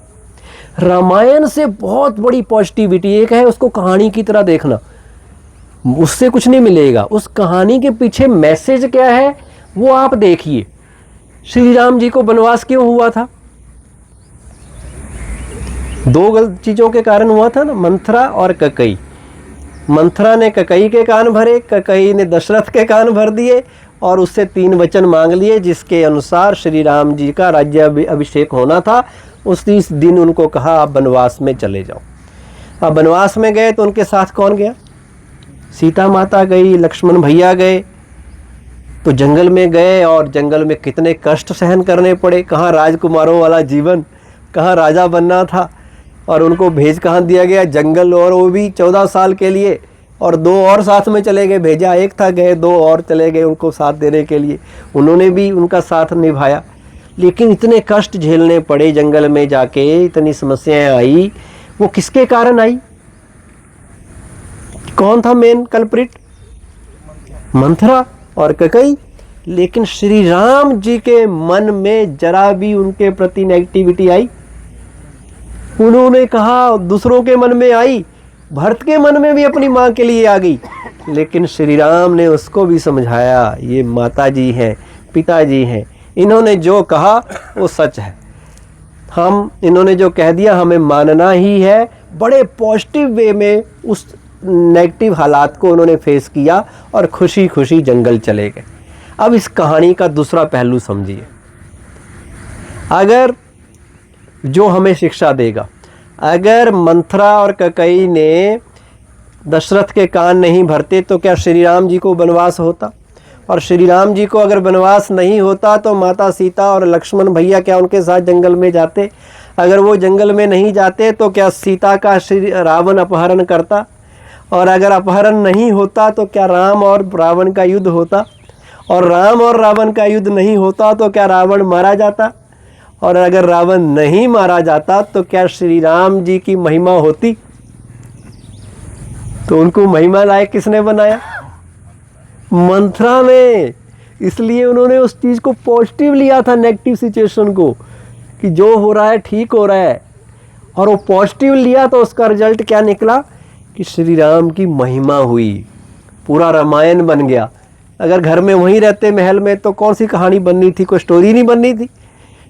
रामायण से बहुत बड़ी पॉजिटिविटी एक है, उसको कहानी की तरह देखना, उससे कुछ नहीं मिलेगा। उस कहानी के पीछे मैसेज क्या है वो आप देखिए। श्री राम जी को वनवास क्यों हुआ था? 2 चीज़ों के कारण हुआ था ना, मंथरा और कैकेयी। मंथरा ने कैकेयी के कान भरे, कैकेयी ने दशरथ के कान भर दिए और उससे 3 वचन मांग लिए जिसके अनुसार श्री राम जी का राज्य अभिषेक होना था। उसी दिन उनको कहा आप वनवास में चले जाओ। अब वनवास में गए तो उनके साथ कौन गया? सीता माता गई, लक्ष्मण भैया गए। तो जंगल में गए और जंगल में कितने कष्ट सहन करने पड़े। कहाँ राजकुमारों वाला जीवन, कहाँ राजा बनना था, और उनको भेज कहाँ दिया गया? जंगल, और वो भी 14 साल के लिए। और 2 और साथ में चले गए, भेजा एक था, गए 2 और चले गए उनको साथ देने के लिए। उन्होंने भी उनका साथ निभाया। लेकिन इतने कष्ट झेलने पड़े जंगल में जाके, इतनी समस्याएं आई, वो किसके कारण आई? कौन था मेन कल्प्रिट? मंथरा और कैकेयी। लेकिन श्री राम जी के मन में जरा भी उनके प्रति नेगेटिविटी आई? उन्होंने कहा, दूसरों के मन में आई, भरत के मन में भी अपनी माँ के लिए आ गई। लेकिन श्री राम ने उसको भी समझाया, ये माता जी हैं, पिताजी हैं, इन्होंने जो कहा वो सच है, इन्होंने जो कह दिया हमें मानना ही है। बड़े पॉजिटिव वे में उस नेगेटिव हालात को उन्होंने फेस किया और खुशी खुशी जंगल चले गए। अब इस कहानी का दूसरा पहलू समझिए। अगर जो हमें शिक्षा देगा, अगर मंथरा और कैकेयी ने दशरथ के कान नहीं भरते तो क्या श्री राम जी को वनवास होता? और श्री राम जी को अगर वनवास नहीं होता तो माता सीता और लक्ष्मण भैया क्या उनके साथ जंगल में जाते? अगर वो जंगल में नहीं जाते तो क्या सीता का श्री रावण अपहरण करता? और अगर अपहरण नहीं होता तो क्या राम और रावण का युद्ध होता? और राम और रावण का युद्ध नहीं होता तो क्या रावण मारा जाता? और अगर रावण नहीं मारा जाता तो क्या श्री राम जी की महिमा होती? तो उनको महिमा लायक किसने बनाया? मंथरा ने। इसलिए उन्होंने उस चीज़ को पॉजिटिव लिया था, नेगेटिव सिचुएशन को, कि जो हो रहा है ठीक हो रहा है। और वो पॉजिटिव लिया तो उसका रिजल्ट क्या निकला कि श्री राम की महिमा हुई, पूरा रामायण बन गया। अगर घर में वहीं रहते महल में तो कौन सी कहानी बननी थी? कोई स्टोरी नहीं बननी थी।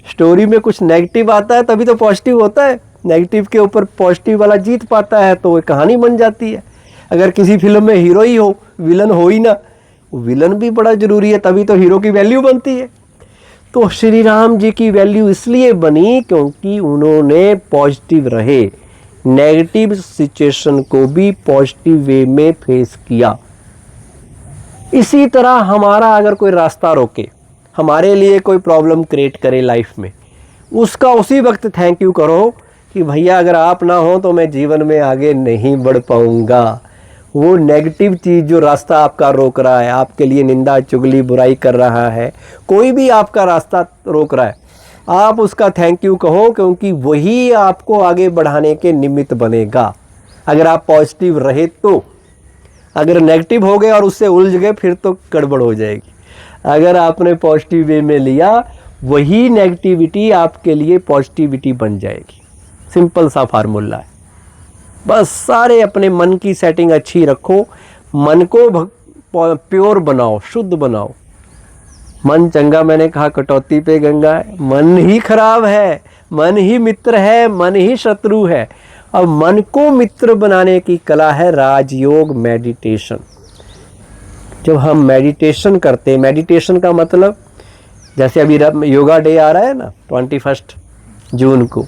स्टोरी में कुछ नेगेटिव आता है तभी तो पॉजिटिव होता है, नेगेटिव के ऊपर पॉजिटिव वाला जीत पाता है तो वो कहानी बन जाती है। अगर किसी फिल्म में हीरो ही हो, विलन हो ही ना, विलन भी बड़ा ज़रूरी है, तभी तो हीरो की वैल्यू बनती है। तो श्री राम जी की वैल्यू इसलिए बनी क्योंकि उन्होंने पॉजिटिव रहे, नेगेटिव सिचुएशन को भी पॉजिटिव वे में फेस किया। इसी तरह हमारा अगर कोई रास्ता रोके, हमारे लिए कोई प्रॉब्लम क्रिएट करे लाइफ में, उसका उसी वक्त थैंक यू करो कि भैया अगर आप ना हो तो मैं जीवन में आगे नहीं बढ़ पाऊंगा। वो नेगेटिव चीज़ जो रास्ता आपका रोक रहा है, आपके लिए निंदा चुगली बुराई कर रहा है, कोई भी आपका रास्ता रोक रहा है, आप उसका थैंक यू कहो, क्योंकि वही आपको आगे बढ़ाने के निमित्त बनेगा। अगर आप पॉजिटिव रहे तो। अगर नेगेटिव हो गए और उससे उलझ गए फिर तो गड़बड़ हो जाएगी। अगर आपने पॉजिटिव वे में लिया, वही नेगेटिविटी आपके लिए पॉजिटिविटी बन जाएगी। सिंपल सा फार्मूला है। बस सारे अपने मन की सेटिंग अच्छी रखो, मन को प्योर बनाओ, शुद्ध बनाओ। मन चंगा, मैंने कहा कटौती पे गंगा है। मन ही खराब है, मन ही मित्र है, मन ही शत्रु है। अब मन को मित्र बनाने की कला है राजयोग, मेडिटेशन। जब हम मेडिटेशन करते, मेडिटेशन का मतलब जैसे अभी योगा डे आ रहा है ना 21 जून को,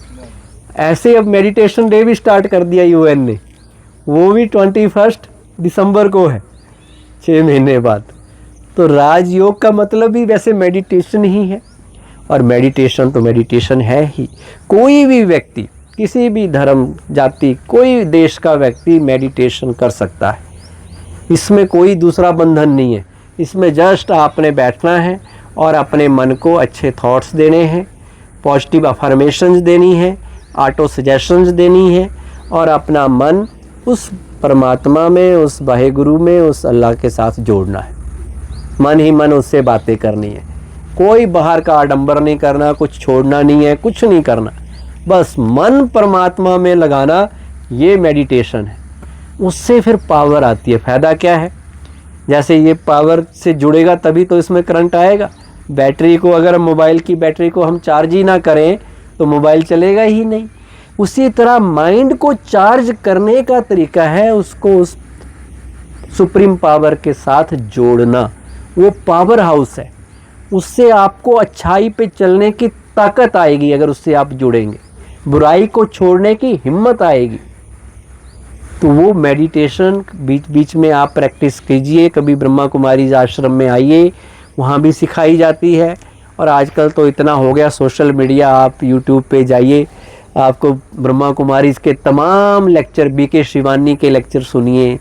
ऐसे अब मेडिटेशन डे भी स्टार्ट कर दिया यूएन ने, वो भी 21 दिसंबर को है, 6 महीने बाद। तो राजयोग का मतलब भी वैसे मेडिटेशन ही है। और मेडिटेशन तो मेडिटेशन है ही। कोई भी व्यक्ति, किसी भी धर्म जाति, कोई देश का व्यक्ति मेडिटेशन कर सकता है। इसमें कोई दूसरा बंधन नहीं है। इसमें जस्ट आपने बैठना है और अपने मन को अच्छे थॉट्स देने हैं, पॉजिटिव अफर्मेशंस देनी है, ऑटो सजेशंस देनी है, और अपना मन उस परमात्मा में, उस वाहेगुरु में, उस अल्लाह के साथ जोड़ना है। मन ही मन उससे बातें करनी है। कोई बाहर का आडंबर नहीं करना, कुछ छोड़ना नहीं है, कुछ नहीं करना। बस मन परमात्मा में लगाना, ये मेडिटेशन है। उससे फिर पावर आती है। फ़ायदा क्या है? जैसे ये पावर से जुड़ेगा तभी तो इसमें करंट आएगा। बैटरी को, अगर मोबाइल की बैटरी को हम चार्ज ही ना करें तो मोबाइल चलेगा ही नहीं। उसी तरह माइंड को चार्ज करने का तरीका है उसको उस सुप्रीम पावर के साथ जोड़ना। वो पावर हाउस है, उससे आपको अच्छाई पे चलने की ताकत आएगी। अगर उससे आप जुड़ेंगे, बुराई को छोड़ने की हिम्मत आएगी। तो वो मेडिटेशन बीच बीच में आप प्रैक्टिस कीजिए। कभी ब्रह्मा कुमारी आश्रम में आइए, वहाँ भी सिखाई जाती है। और आजकल तो इतना हो गया सोशल मीडिया, आप यूट्यूब पे जाइए, आपको ब्रह्मा कुमारी के तमाम लेक्चर, बीके शिवानी के लेक्चर सुनिए,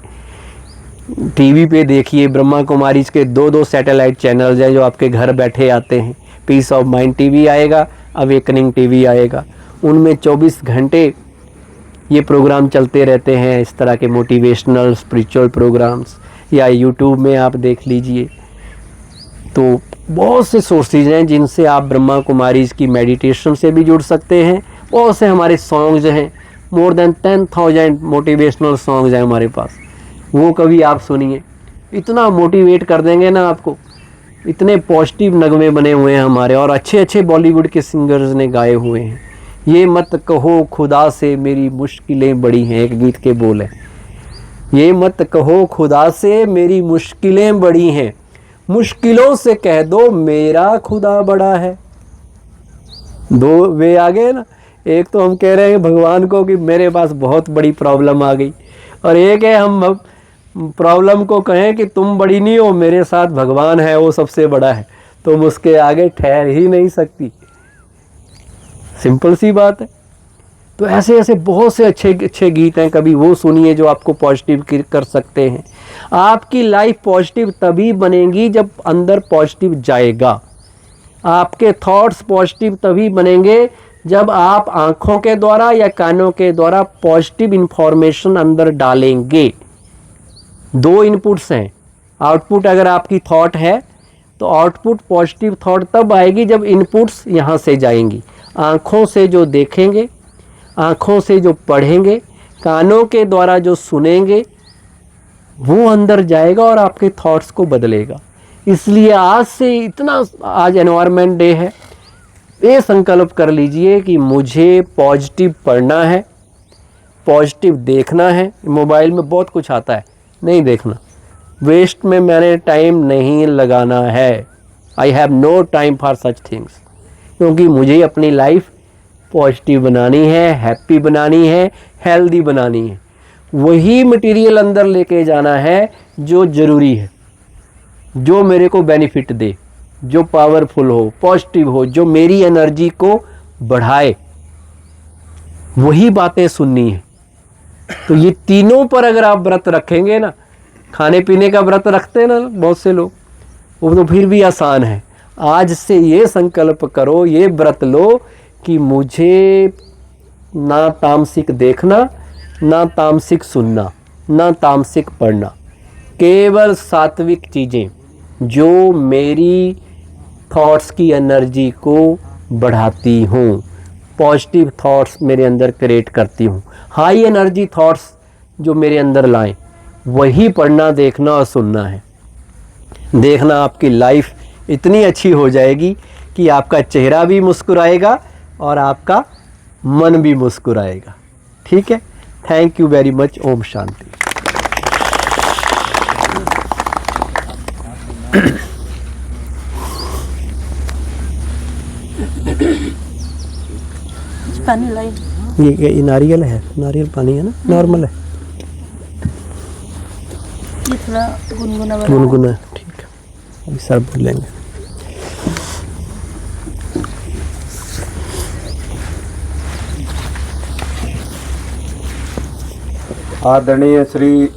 टीवी पे देखिए। ब्रह्मा कुमारी के 2-2 सैटेलाइट चैनल्स हैं जो आपके घर बैठे आते हैं। पीस ऑफ माइंड टीवी आएगा, अवेकनिंग टीवी आएगा। उनमें 24 घंटे ये प्रोग्राम चलते रहते हैं, इस तरह के मोटिवेशनल स्पिरिचुअल प्रोग्राम्स। या यूट्यूब में आप देख लीजिए, तो बहुत से सोर्सेज हैं जिनसे आप ब्रह्मा कुमारी की मेडिटेशन से भी जुड़ सकते हैं। बहुत से हमारे सॉन्ग्स हैं, मोर देन 10,000 मोटिवेशनल सॉन्ग्स हैं हमारे पास। वो कभी आप सुनिए, इतना मोटिवेट कर देंगे ना आपको। इतने पॉजिटिव नगमे बने हुए हैं हमारे, और अच्छे अच्छे बॉलीवुड के सिंगर्स ने गाए हुए हैं। ये मत कहो खुदा से मेरी मुश्किलें बड़ी हैं, एक गीत के बोल है। ये मत कहो खुदा से मेरी मुश्किलें बड़ी हैं, मुश्किलों से कह दो मेरा खुदा बड़ा है। 2 वे आ गए ना। एक तो हम कह रहे हैं भगवान को कि मेरे पास बहुत बड़ी प्रॉब्लम आ गई, और एक है हम प्रॉब्लम को कहें कि तुम बड़ी नहीं हो, मेरे साथ भगवान है, वो सबसे बड़ा है, तुम उसके आगे ठहर ही नहीं सकती। सिंपल सी बात है। तो ऐसे ऐसे बहुत से अच्छे अच्छे गीत हैं, कभी वो सुनिए जो आपको पॉजिटिव कर सकते हैं। आपकी लाइफ पॉजिटिव तभी बनेगी जब अंदर पॉजिटिव जाएगा। आपके थॉट्स पॉजिटिव तभी बनेंगे जब आप आँखों के द्वारा या कानों के द्वारा पॉजिटिव इन्फॉर्मेशन अंदर डालेंगे। दो इनपुट्स हैं। आउटपुट अगर आपकी थॉट है तो आउटपुट पॉजिटिव थॉट तब आएगी जब इनपुट्स यहाँ से जाएंगी। आँखों से जो देखेंगे, आँखों से जो पढ़ेंगे, कानों के द्वारा जो सुनेंगे, वो अंदर जाएगा और आपके थॉट्स को बदलेगा। इसलिए आज से इतना, आज एनवायरनमेंट डे है, ये संकल्प कर लीजिए कि मुझे पॉजिटिव पढ़ना है, पॉजिटिव देखना है। मोबाइल में बहुत कुछ आता है, नहीं देखना। वेस्ट में मैंने टाइम नहीं लगाना है। I have no time for such things, क्योंकि मुझे अपनी लाइफ पॉजिटिव बनानी है, हैप्पी बनानी है, हेल्दी बनानी है। वही मटेरियल अंदर लेके जाना है जो ज़रूरी है, जो मेरे को बेनिफिट दे, जो पावरफुल हो, पॉजिटिव हो, जो मेरी एनर्जी को बढ़ाए, वही बातें सुननी है। तो ये तीनों पर अगर आप व्रत रखेंगे ना, खाने पीने का व्रत रखते हैं ना बहुत से लोग, वो तो फिर भी आसान है। आज से ये संकल्प करो, ये व्रत लो कि मुझे ना तामसिक देखना, ना तामसिक सुनना, ना तामसिक पढ़ना, केवल सात्विक चीज़ें जो मेरी थॉट्स की एनर्जी को बढ़ाती हूँ, पॉजिटिव थॉट्स मेरे अंदर क्रिएट करती हूँ, हाई एनर्जी थॉट्स जो मेरे अंदर लाएं, वही पढ़ना, देखना और सुनना है। देखना आपकी लाइफ इतनी अच्छी हो जाएगी कि आपका चेहरा भी मुस्कुराएगा और आपका मन भी मुस्कुराएगा। ठीक है, thank you very much. Om Shanti. पानी लाई। ये नारियल है, नारियल पानी है ना, नॉर्मल है, ये थोड़ा गुनगुना बना। गुनगुना। ठीक है, अभी सर भूल लेंगे। आदरणीय श्री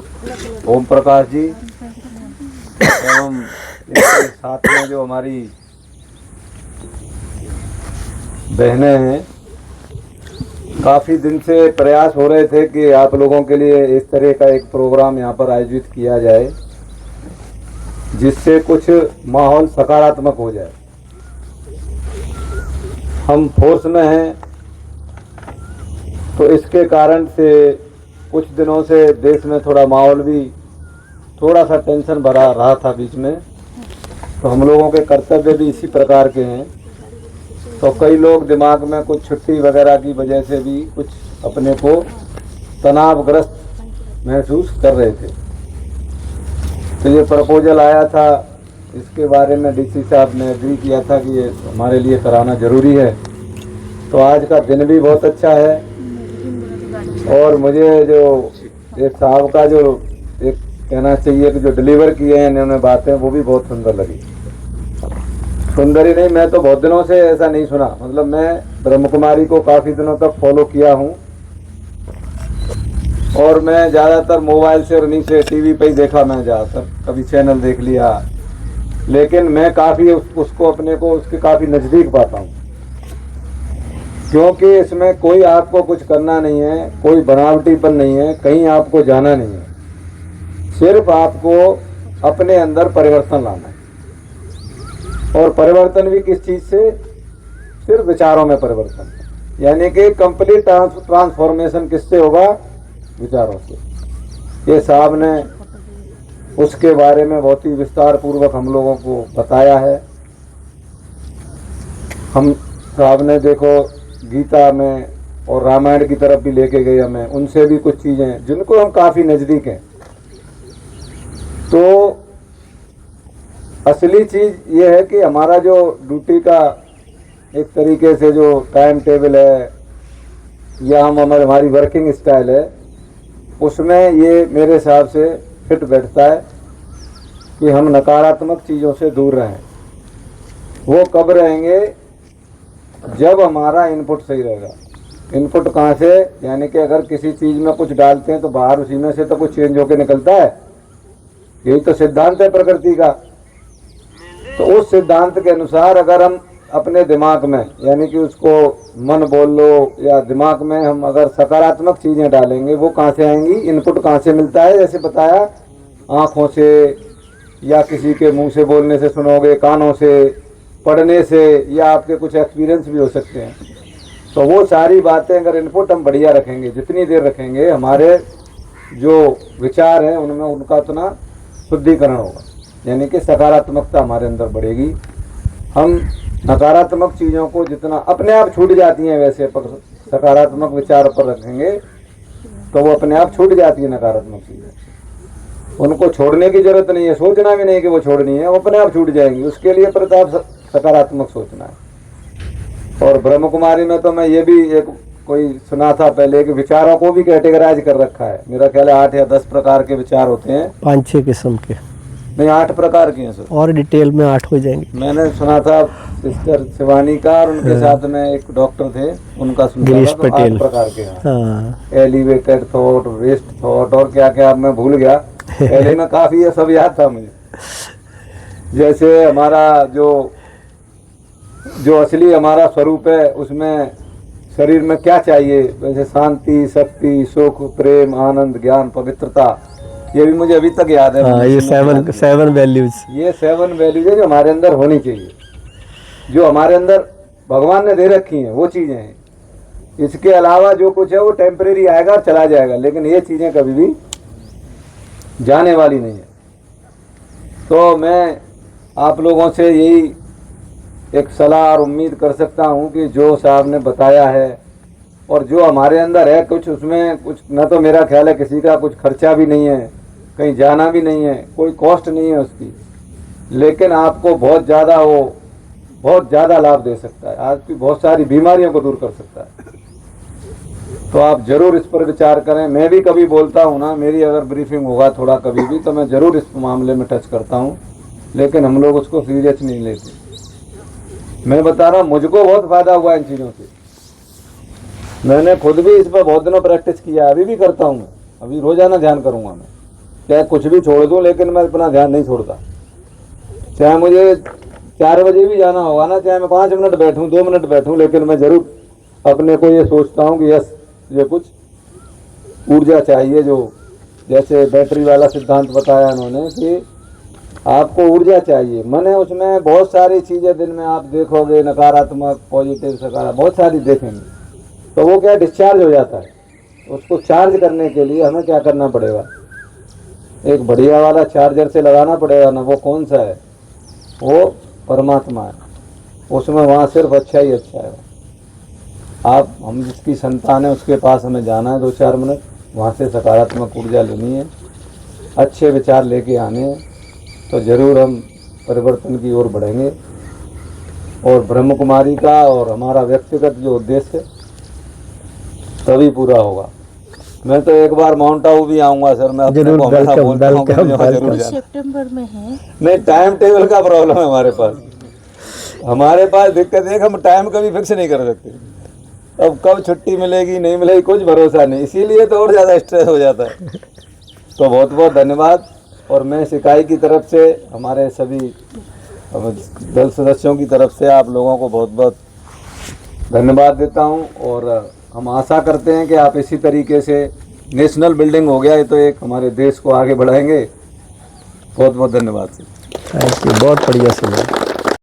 ओम प्रकाश जी एवं इसके साथ में जो हमारी बहनें हैं, काफ़ी दिन से प्रयास हो रहे थे कि आप लोगों के लिए इस तरह का एक प्रोग्राम यहाँ पर आयोजित किया जाए जिससे कुछ माहौल सकारात्मक हो जाए। हम फोर्स में हैं तो इसके कारण से कुछ दिनों से देश में थोड़ा माहौल भी थोड़ा सा टेंशन भरा रहा था बीच में, तो हम लोगों के कर्तव्य भी इसी प्रकार के हैं। तो कई लोग दिमाग में कुछ छुट्टी वगैरह की वजह से भी कुछ अपने को तनावग्रस्त महसूस कर रहे थे। तो ये प्रपोजल आया था, इसके बारे में डीसी साहब ने एग्री किया था कि ये हमारे लिए कराना ज़रूरी है। तो आज का दिन भी बहुत अच्छा है और मुझे जो एक साहब का जो एक कहना चाहिए कि जो डिलीवर किए हैं इन्होंने बातें, वो भी बहुत सुंदर लगी। सुंदर ही नहीं, मैं तो बहुत दिनों से ऐसा नहीं सुना। मतलब मैं ब्रह्म कुमारी को काफ़ी दिनों तक फॉलो किया हूँ और मैं ज़्यादातर मोबाइल से और नहीं से टीवी पे ही देखा, मैं ज़्यादातर कभी चैनल देख लिया, लेकिन मैं काफ़ी उसको अपने को उसके काफ़ी नज़दीक पाता हूँ, क्योंकि इसमें कोई आपको कुछ करना नहीं है, कोई बनावटीपन नहीं है, कहीं आपको जाना नहीं है, सिर्फ आपको अपने अंदर परिवर्तन लाना है। और परिवर्तन भी किस चीज़ से? सिर्फ विचारों में परिवर्तन, यानी कि कंप्लीट ट्रांसफॉर्मेशन किससे होगा? विचारों से। ये साहब ने उसके बारे में बहुत ही विस्तार पूर्वक हम लोगों को बताया है। हम साहब ने देखो गीता में और रामायण की तरफ भी लेके गए हमें, उनसे भी कुछ चीज़ें जिनको हम काफ़ी नज़दीक हैं। तो असली चीज़ ये है कि हमारा जो ड्यूटी का एक तरीके से जो टाइम टेबल है या हमारी वर्किंग स्टाइल है, उसमें ये मेरे हिसाब से फिट बैठता है कि हम नकारात्मक चीज़ों से दूर रहें। वो कब रहेंगे? जब हमारा इनपुट सही रहेगा। इनपुट कहाँ से? यानी कि अगर किसी चीज़ में कुछ डालते हैं तो बाहर उसी में से तो कुछ चेंज होकर निकलता है। यही तो सिद्धांत है प्रकृति का। तो उस सिद्धांत के अनुसार अगर हम अपने दिमाग में, यानी कि उसको मन बोल लो या दिमाग में हम अगर सकारात्मक चीज़ें डालेंगे, वो कहाँ से आएंगी? इनपुट कहाँ से मिलता है? जैसे बताया, आँखों से या किसी के मुंह से बोलने से सुनोगे, कानों से, पढ़ने से, या आपके कुछ एक्सपीरियंस भी हो सकते हैं। तो वो सारी बातें अगर इनपुट हम बढ़िया रखेंगे, जितनी देर रखेंगे, हमारे जो विचार हैं उनमें उनका उतना शुद्धिकरण होगा, यानी कि सकारात्मकता हमारे अंदर बढ़ेगी। हम नकारात्मक चीज़ों को जितना अपने आप छूट जाती हैं, वैसे पर सकारात्मक विचार पर रखेंगे तो वो अपने आप छूट जाती है नकारात्मक चीज़ें। उनको छोड़ने की जरूरत नहीं है, सोचना भी नहीं कि वो छोड़नी है, वो अपने आप छूट जाएंगी। उसके लिए प्रताप सकारात्मक सोचना है। और ब्रह्म कुमारी में तो मैं ये भी एक कोई सुना था पहले कि विचारों को भी कैटेगराइज कर रखा है। मेरा ख्याल है 8 या 10 प्रकार के विचार होते हैं। 5-6 किस्म के, नहीं 8 प्रकार के हैं सर। और डिटेल में 8 हो जाएंगे। मैंने सुना था सिस्टर शिवानी का, और उनके साथ में एक डॉक्टर थे, उनका सुना गिरीश था, तो 8 पटेल। प्रकार के हैं। हाँ, एलिवेटेड थॉट, वेस्ट थॉट, और क्या क्या मैं भूल गया। पहले में काफी ये सब याद था मुझे। जैसे हमारा जो असली हमारा स्वरूप है, उसमें शरीर में क्या चाहिए, वैसे शांति, शक्ति, सुख, प्रेम, आनंद, ज्ञान, पवित्रता, ये भी मुझे अभी तक याद है। हाँ, ये 7 वैल्यूज, ये 7 वैल्यूज है जो हमारे अंदर होनी चाहिए, जो हमारे अंदर भगवान ने दे रखी हैं, वो चीज़ें हैं। इसके अलावा जो कुछ है वो टेम्परेरी आएगा और चला जाएगा, लेकिन ये चीज़ें कभी भी जाने वाली नहीं है। तो मैं आप लोगों से यही एक सलाह और उम्मीद कर सकता हूँ कि जो साहब ने बताया है और जो हमारे अंदर है कुछ, उसमें कुछ न तो मेरा ख्याल है किसी का कुछ खर्चा भी नहीं है, कहीं जाना भी नहीं है, कोई कॉस्ट नहीं है उसकी, लेकिन आपको बहुत ज़्यादा लाभ दे सकता है। आपकी बहुत सारी बीमारियों को दूर कर सकता है। तो आप ज़रूर इस पर विचार करें। मैं भी कभी बोलता हूँ ना, मेरी अगर ब्रीफिंग होगा थोड़ा कभी भी, तो मैं ज़रूर इस मामले में टच करता हूँ, लेकिन हम लोग उसको सीरियस नहीं लेते। मैं बता रहा हूँ, मुझको बहुत फ़ायदा हुआ इन चीज़ों से। मैंने खुद भी इस पर बहुत दिनों प्रैक्टिस किया, अभी भी करता हूँ मैं। अभी रोज़ाना ध्यान करूँगा मैं, चाहे कुछ भी छोड़ दूँ, लेकिन मैं अपना ध्यान नहीं छोड़ता। चाहे मुझे 4 बजे भी जाना होगा ना, चाहे मैं 5 मिनट बैठूँ, 2 मिनट बैठूँ, लेकिन मैं ज़रूर अपने को ये सोचता हूँ कि यस, ये कुछ ऊर्जा चाहिए। जो जैसे बैटरी वाला सिद्धांत बताया उन्होंने कि आपको ऊर्जा चाहिए, माने उसमें बहुत सारी चीज़ें दिन में आप देखोगे, नकारात्मक, पॉजिटिव, सकारात्मक, बहुत सारी देखेंगे, तो वो क्या डिस्चार्ज हो जाता है। उसको चार्ज करने के लिए हमें क्या करना पड़ेगा? एक बढ़िया वाला चार्जर से लगाना पड़ेगा ना। वो कौन सा है? वो परमात्मा है। उसमें वहाँ सिर्फ अच्छा ही अच्छा है। हम जिसकी संतान है उसके पास हमें जाना है 2-4 मिनट, वहाँ से सकारात्मक ऊर्जा लेनी है, अच्छे विचार लेके आने हैं, तो ज़रूर हम परिवर्तन की ओर बढ़ेंगे। और ब्रह्म कुमारी का और हमारा व्यक्तिगत जो उद्देश्य है तभी पूरा होगा। मैं तो एक बार माउंट आबू भी आऊँगा सर। मैं अपने को हमेशा बोलता हूँ कि मुझे वहाँ जरूर जाना। सितंबर में है। नहीं, टाइम टेबल का प्रॉब्लम है हमारे पास दिक्कत है कि हम टाइम कभी फिक्स नहीं कर सकते। अब कब छुट्टी मिलेगी नहीं मिलेगी कुछ भरोसा नहीं, इसीलिए तो और ज़्यादा स्ट्रेस हो जाता है। तो बहुत बहुत धन्यवाद। और मैं सिकाई की तरफ से, हमारे सभी दल सदस्यों की तरफ से आप लोगों को बहुत बहुत धन्यवाद देता हूं। और हम आशा करते हैं कि आप इसी तरीके से, नेशनल बिल्डिंग हो गया है तो एक हमारे देश को आगे बढ़ाएंगे। बहुत बहुत धन्यवाद। थैंक यू, बहुत बढ़िया सुना।